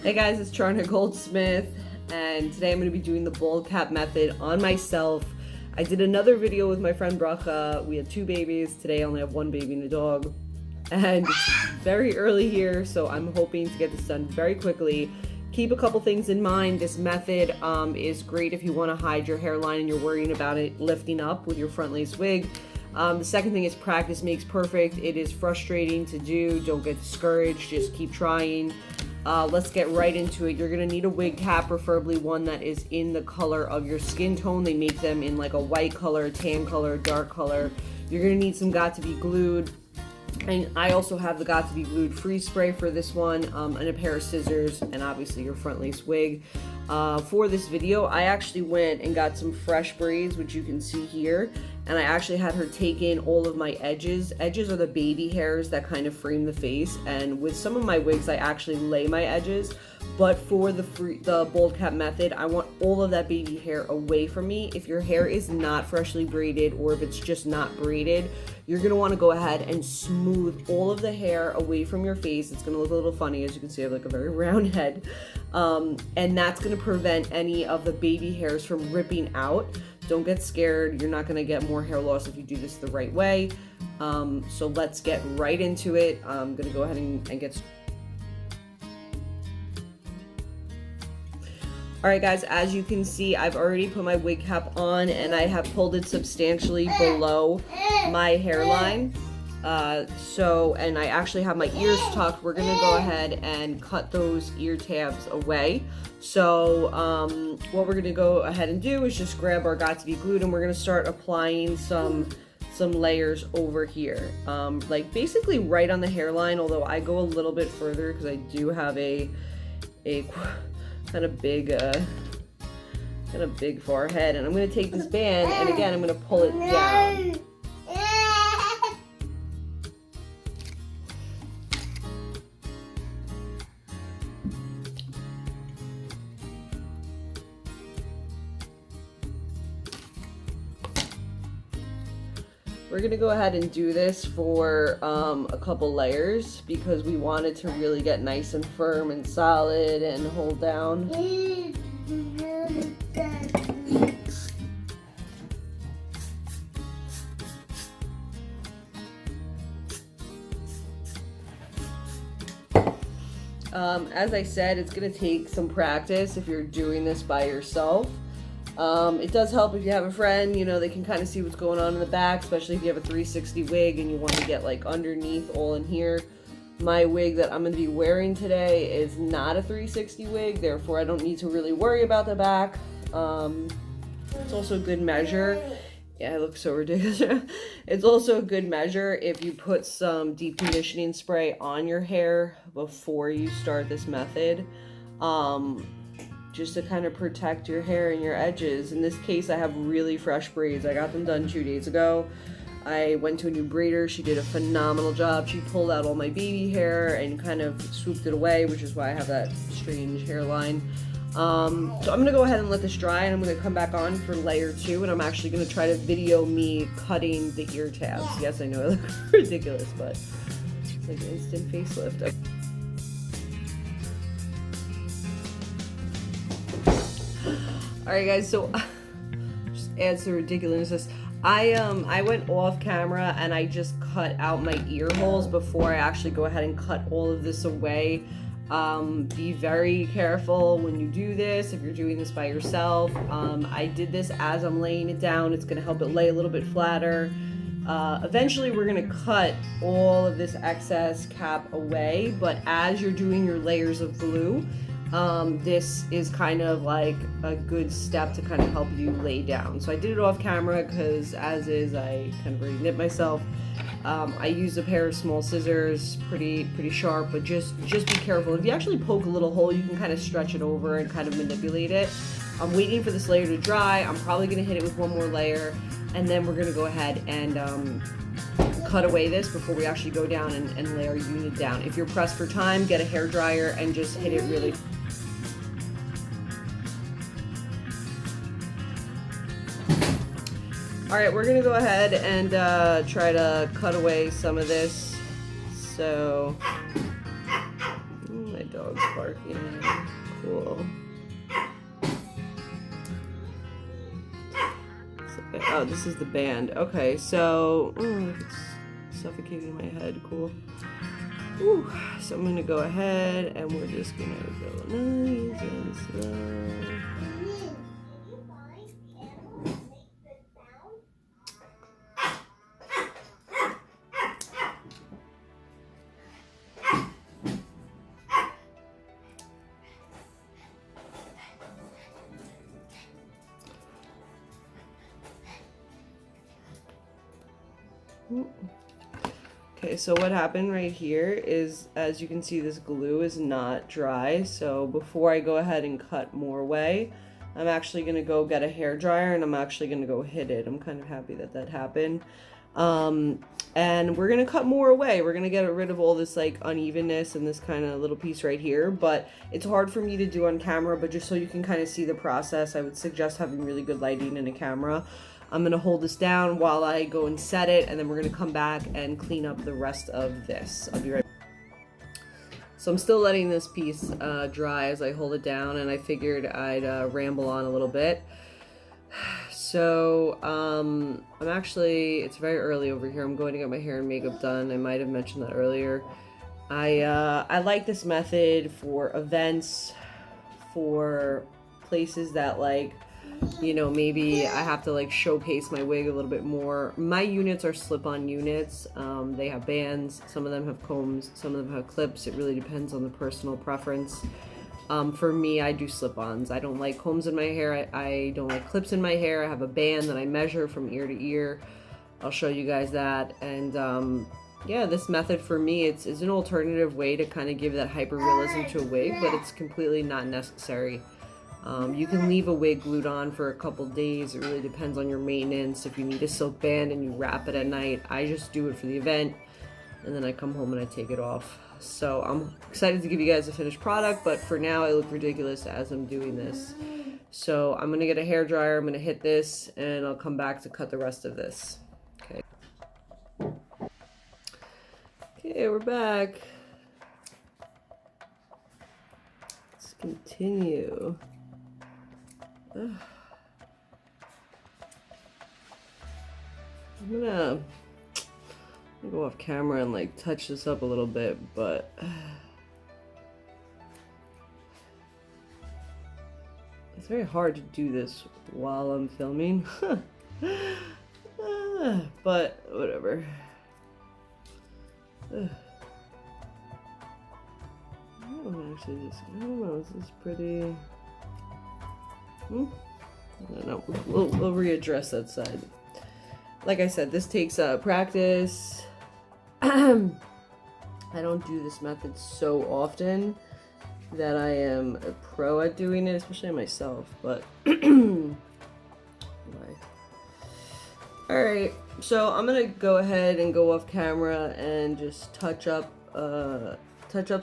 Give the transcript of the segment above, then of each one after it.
Hey guys, it's Charna Goldsmith, and today I'm going to be doing the bald cap method on myself. I did another video with my friend Bracha. We had 2 babies. Today I only have 1 baby and a dog. And it's very early here, so I'm hoping to get this done very quickly. Keep a couple things in mind. This method is great if you want to hide your hairline and you're worrying about it lifting up with your front lace wig. The second thing is practice makes perfect. It is frustrating to do. Don't get discouraged. Just keep trying. Let's get right into it. You're going to need a wig cap, preferably one that is in the color of your skin tone. They make them in like a white color, tan color, dark color. You're going to need some Got2b Glued. And I also have the Got2b Glued freeze spray for this one, and a pair of scissors, and obviously your front lace wig. For this video, I actually went and got some fresh braids, which you can see here, and I actually had her take in all of my edges. Edges are the baby hairs that kind of frame the face, and with some of my wigs, I actually lay my edges. But for the bald cap method, I want all of that baby hair away from me. If your hair is not freshly braided, or if it's just not braided, you're gonna wanna go ahead and smooth all of the hair away from your face. It's gonna look a little funny. As you can see, I have like a very round head. And that's gonna prevent any of the baby hairs from ripping out. Don't get scared. You're not gonna get more hair loss if you do this the right way. So let's get right into it. I'm gonna go ahead and get Alright guys, as you can see, I've already put my wig cap on and I have pulled it substantially below my hairline. And I actually have my ears tucked. We're going to go ahead and cut those ear tabs away. So what we're going to go ahead and do is just grab our Got2b Glued, and we're going to start applying some layers over here. Like basically right on the hairline, although I go a little bit further because I do have a kind of big forehead, and I'm going to take this band, and again I'm going to pull it down. We're going to go ahead and do this for a couple layers because we want it to really get nice and firm and solid and hold down. As I said, it's going to take some practice if you're doing this by yourself. It does help if you have a friend, you know, they can kind of see what's going on in the back, especially if you have a 360 wig and you want to get like underneath all in here. My wig that I'm going to be wearing today is not a 360 wig, therefore I don't need to really worry about the back. It's also a good measure. Yeah, I look so ridiculous. It's also a good measure if you put some deep conditioning spray on your hair before you start this method. Just to kind of protect your hair and your edges. In this case, I have really fresh braids. I got them done 2 days ago. I went to a new braider. She did a phenomenal job. She pulled out all my baby hair and kind of swooped it away, which is why I have that strange hairline. So I'm gonna go ahead and let this dry, and I'm gonna come back on for layer 2, and I'm actually gonna try to video me cutting the ear tabs. Yes, I know I look ridiculous, but it's like an instant facelift. Alright guys, so just adds to ridiculousness. I went off camera and I just cut out my ear holes before I actually go ahead and cut all of this away. Be very careful when you do this, if you're doing this by yourself. I did this as I'm laying it down. It's going to help it lay a little bit flatter. Eventually we're going to cut all of this excess cap away, but as you're doing your layers of glue, this is kind of like a good step to kind of help you lay down. So I did it off camera because as is, I kind of already nipped myself. I used a pair of small scissors, pretty sharp, but just be careful. If you actually poke a little hole, you can kind of stretch it over and kind of manipulate it. I'm waiting for this layer to dry. I'm probably going to hit it with one more layer, and then we're going to go ahead and cut away this before we actually go down and lay our unit down. If you're pressed for time, get a hair dryer and just hit it really. Alright, we're going to go ahead and try to cut away some of this. So, my dog's barking. Cool. Oh, this is the band. Okay, so it's suffocating my head. Cool. Whew. So I'm gonna go ahead and we're just gonna go nice and slow. Okay, so what happened right here is, as you can see, this glue is not dry. So before I go ahead and cut more away, I'm actually going to go get a hair dryer and I'm actually going to go hit it. I'm kind of happy that that happened. And we're going to cut more away. We're going to get rid of all this like unevenness and this kind of little piece right here. But it's hard for me to do on camera, but just so you can kind of see the process, I would suggest having really good lighting and a camera. I'm going to hold this down while I go and set it, and then we're going to come back and clean up the rest of this. I'll be right back. So I'm still letting this piece dry as I hold it down, and I figured I'd ramble on a little bit. So I'm actually, it's very early over here. I'm going to get my hair and makeup done. I might have mentioned that earlier. I like this method for events, for places that like, you know, maybe I have to like showcase my wig a little bit more. My units are slip-on units. They have bands. Some of them have combs. Some of them have clips. It really depends on the personal preference. For me, I do slip-ons. I don't like combs in my hair. I don't like clips in my hair. I have a band that I measure from ear to ear. I'll show you guys that. And yeah, this method for me, it's an alternative way to kind of give that hyper-realism to a wig, but it's completely not necessary. You can leave a wig glued on for a couple days. It really depends on your maintenance. If you need a silk band and you wrap it at night, I just do it for the event and then I come home and I take it off. So I'm excited to give you guys a finished product, but for now I look ridiculous as I'm doing this. So I'm gonna get a hair dryer, I'm gonna hit this, and I'll come back to cut the rest of this. Okay. Okay, we're back. Let's continue. I'm gonna go off camera and like touch this up a little bit, but it's very hard to do this while I'm filming. But whatever. I don't know, this is pretty. I don't know. We'll readdress that side. Like I said, this takes practice. I don't do this method so often that I am a pro at doing it, especially myself. But alright, so I'm gonna go ahead and go off camera and just touch up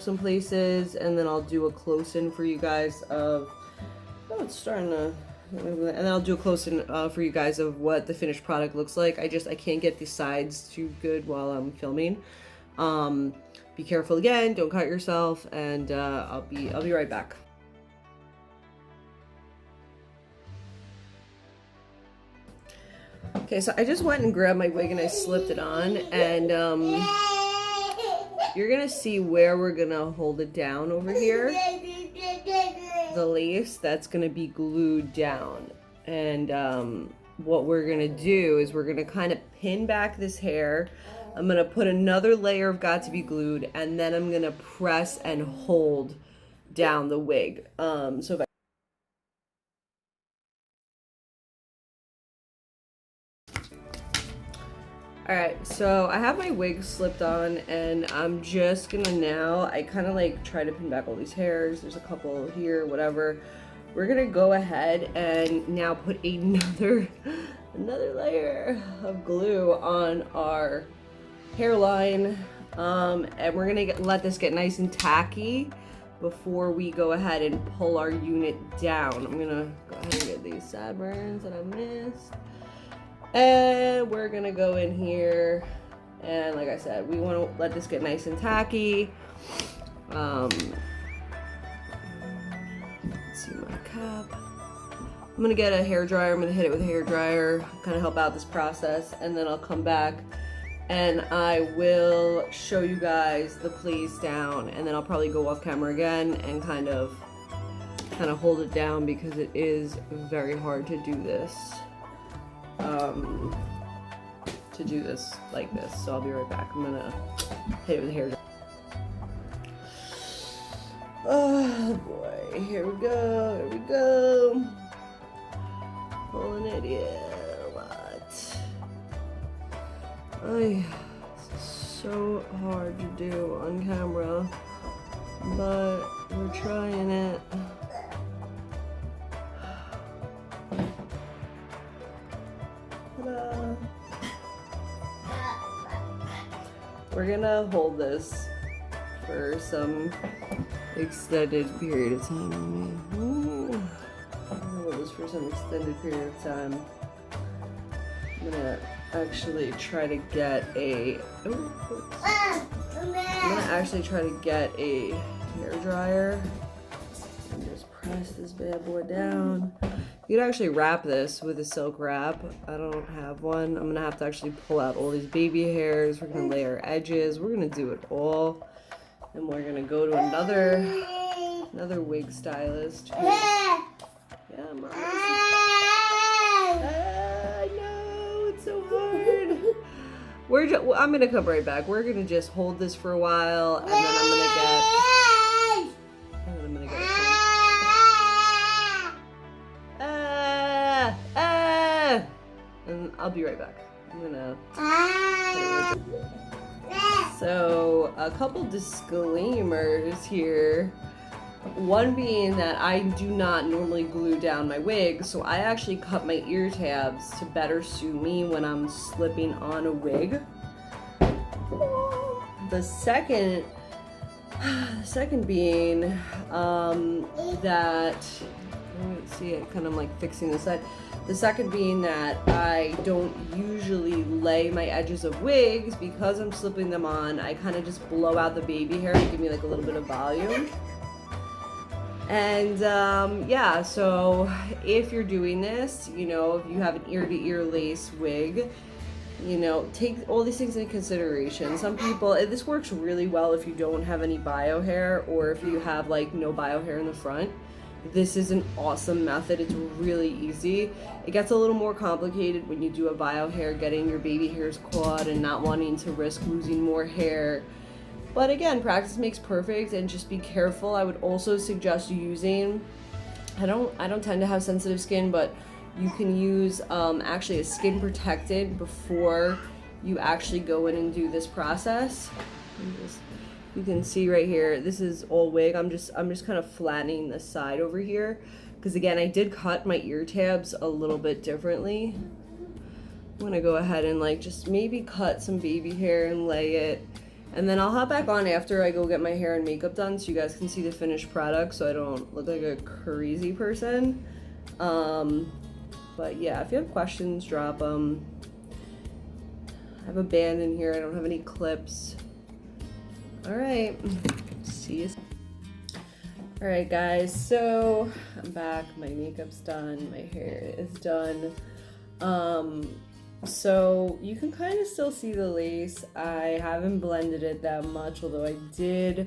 some places, and then I'll do a close-in for you guys of. Oh, it's starting to. And then I'll do a close-in for you guys of what the finished product looks like. I can't get the sides too good while I'm filming. Be careful again, don't cut yourself, and I'll be right back. Okay, so I just went and grabbed my wig and I slipped it on, and you're gonna see where we're gonna hold it down over here. The lace that's gonna be glued down, and what we're gonna do is we're gonna kind of pin back this hair. I'm gonna put another layer of got to be glued, and then I'm gonna press and hold down the wig. So if I Alright, so I have my wig slipped on, and I'm just gonna now, I kind of like try to pin back all these hairs. There's a couple here, whatever. We're gonna go ahead and now put another layer of glue on our hairline, and we're gonna let this get nice and tacky before we go ahead and pull our unit down. I'm gonna go ahead and get these sideburns that I missed. And we're gonna go in here, and like I said, we want to let this get nice and tacky. cap. I'm gonna get a hair dryer. I'm gonna hit it with a hair dryer, kind of help out this process, and then I'll come back and I will show you guys the place down, and then I'll probably go off camera again and kind of hold it down because it is very hard to do this. Like this. So I'll be right back. I'm gonna hit it with a hair dryer. Oh boy, here we go. Pulling it, yeah, what? It's so hard to do on camera, but we're trying it. Ta-da. We're gonna hold this for some extended period of time. I'm gonna hold this for some extended period of time. I'm gonna actually try to get a hair dryer and just press this bad boy down. You could actually wrap this with a silk wrap. I don't have one. I'm gonna have to actually pull out all these baby hairs. We're gonna layer edges. We're gonna do it all. And we're gonna go to another wig stylist. Yeah, Mom. No, it's so hard. I'm gonna come right back. We're gonna just hold this for a while, and then I'm gonna get and I'll be right back. I'm gonna So a couple disclaimers here. One being that I do not normally glue down my wig, so I actually cut my ear tabs to better suit me when I'm slipping on a wig. The second being that, let's see, it kind of like fixing the side. The second being that I don't usually lay my edges of wigs because I'm slipping them on. I kind of just blow out the baby hair to give me like a little bit of volume. And yeah, so if you're doing this, you know, if you have an ear-to-ear lace wig, you know, take all these things into consideration. Some people, this works really well if you don't have any bio hair or if you have like no bio hair in the front. This is an awesome method. It's really easy. It gets a little more complicated when you do a bio hair, getting your baby hairs caught and not wanting to risk losing more hair. But again, practice makes perfect, and just be careful. I would also suggest using, I don't tend to have sensitive skin, but you can use actually a skin protectant before you actually go in and do this process. You can see right here, this is all wig. I'm just kind of flattening the side over here because again, I did cut my ear tabs a little bit differently. I'm gonna go ahead and like just maybe cut some baby hair and lay it, and then I'll hop back on after I go get my hair and makeup done so you guys can see the finished product so I don't look like a crazy person. But yeah, if you have questions, drop them. I have a band in here. I don't have any clips. All right, see you. All right, guys, so I'm back. My makeup's done. My hair is done. So you can kind of still see the lace. I haven't blended it that much, although I did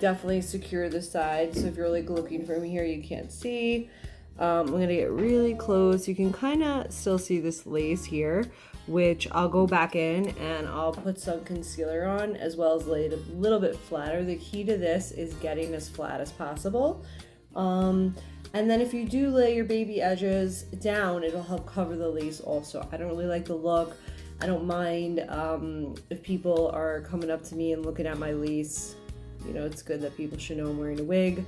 definitely secure the side. So if you're like looking from here, you can't see. I'm gonna get really close. You can kind of still see this lace here, which I'll go back in and I'll put some concealer on as well as lay it a little bit flatter. The key to this is getting as flat as possible. And then if you do lay your baby edges down, it'll help cover the lace also. I don't really like the look. I don't mind if people are coming up to me and looking at my lace. You know, it's good that people should know I'm wearing a wig.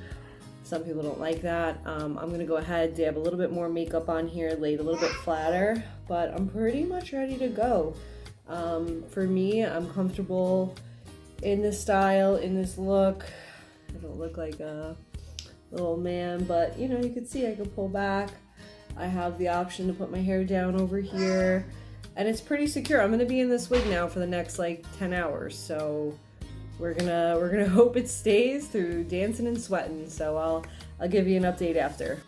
Some people don't like that. I'm gonna go ahead, dab a little bit more makeup on here, lay it a little bit flatter, but I'm pretty much ready to go. For me, I'm comfortable in this style, in this look. I don't look like a little man, but you know, you can see I can pull back. I have the option to put my hair down over here, and it's pretty secure. I'm gonna be in this wig now for the next like 10 hours, so we're gonna hope it stays through dancing and sweating. So I'll give you an update after.